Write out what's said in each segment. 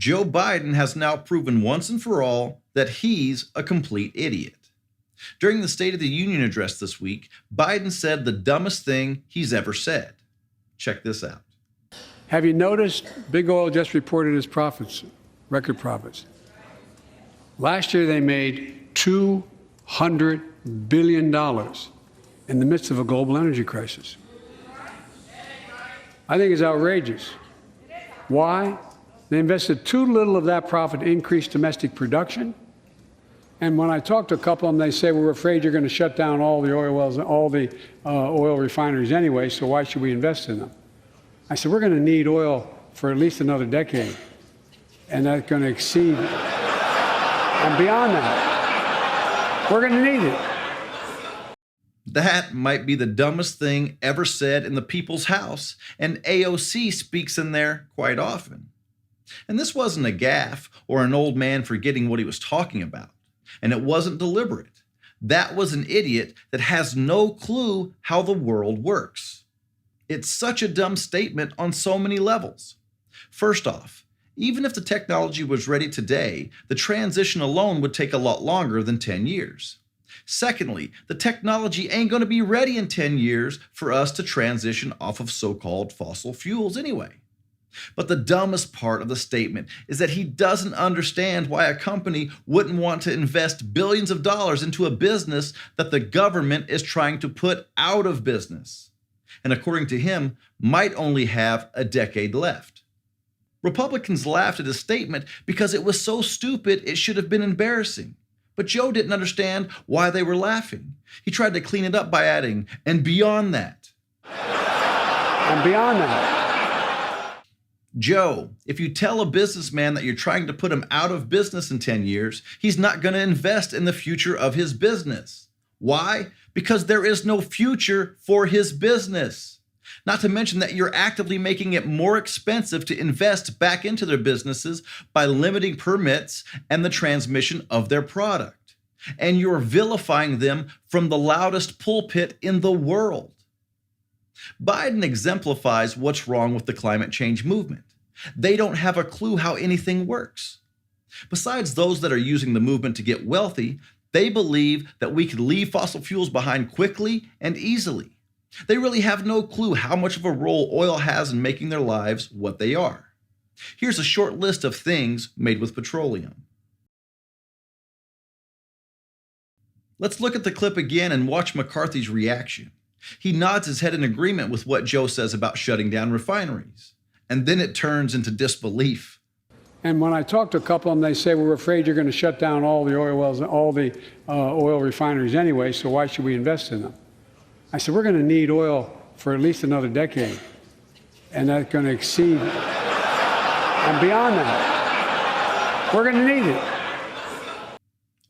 Joe Biden has now proven once and for all that he's a complete idiot. During the State of the Union address this week, Biden said the dumbest thing he's ever said. Check this out. Have you noticed Big Oil just reported its profits, record profits? Last year they made $200 billion in the midst of a global energy crisis. I think it's outrageous. Why? They invested too little of that profit to increase domestic production. And when I talk to a couple of them, they say, we're afraid you're going to shut down all the oil wells, all the oil refineries anyway, so why should we invest in them? I said, we're going to need oil for at least another decade. And that's going to exceed, and beyond that, we're going to need it. That might be the dumbest thing ever said in the People's House, and AOC speaks in there quite often. And this wasn't a gaffe or an old man forgetting what he was talking about. And it wasn't deliberate. That was an idiot that has no clue how the world works. It's such a dumb statement on so many levels. First off, even if the technology was ready today, the transition alone would take a lot longer than 10 years. Secondly, the technology ain't going to be ready in 10 years for us to transition off of so-called fossil fuels anyway. But the dumbest part of the statement is that he doesn't understand why a company wouldn't want to invest billions of dollars into a business that the government is trying to put out of business, and according to him, might only have a decade left. Republicans laughed at his statement because it was so stupid it should have been embarrassing. But Joe didn't understand why they were laughing. He tried to clean it up by adding, and beyond that. And beyond that. Joe, if you tell a businessman that you're trying to put him out of business in 10 years, he's not going to invest in the future of his business. Why? Because there is no future for his business. Not to mention that you're actively making it more expensive to invest back into their businesses by limiting permits and the transmission of their product. And you're vilifying them from the loudest pulpit in the world. Biden exemplifies what's wrong with the climate change movement. They don't have a clue how anything works. Besides those that are using the movement to get wealthy, they believe that we could leave fossil fuels behind quickly and easily. They really have no clue how much of a role oil has in making their lives what they are. Here's a short list of things made with petroleum. Let's look at the clip again and watch McCarthy's reaction. He nods his head in agreement with what Joe says about shutting down refineries. And then it turns into disbelief. And when I talk to a couple of them, they say, we're afraid you're going to shut down all the oil wells, all the oil refineries anyway, so why should we invest in them? I said, we're going to need oil for at least another decade. And that's going to exceed, and beyond that, we're going to need it.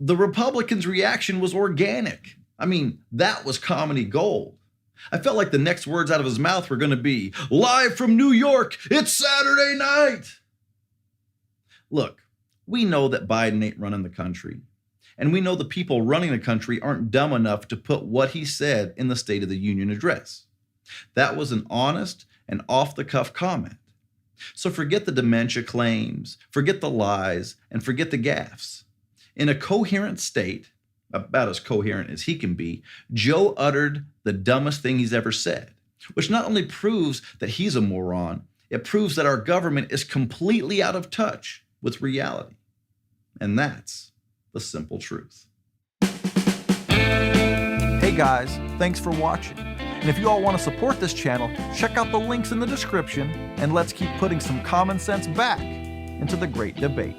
The Republicans' reaction was organic. I mean, that was comedy gold. I felt like the next words out of his mouth were going to be, live from New York, it's Saturday night. Look, we know that Biden ain't running the country. And we know the people running the country aren't dumb enough to put what he said in the State of the Union address. That was an honest and off-the-cuff comment. So forget the dementia claims, forget the lies, and forget the gaffes. In a coherent state, about as coherent as he can be, Joe uttered the dumbest thing he's ever said, which not only proves that he's a moron, it proves that our government is completely out of touch with reality. And that's the simple truth. Hey guys, thanks for watching. And if you all want to support this channel, check out the links in the description, and let's keep putting some common sense back into the great debate.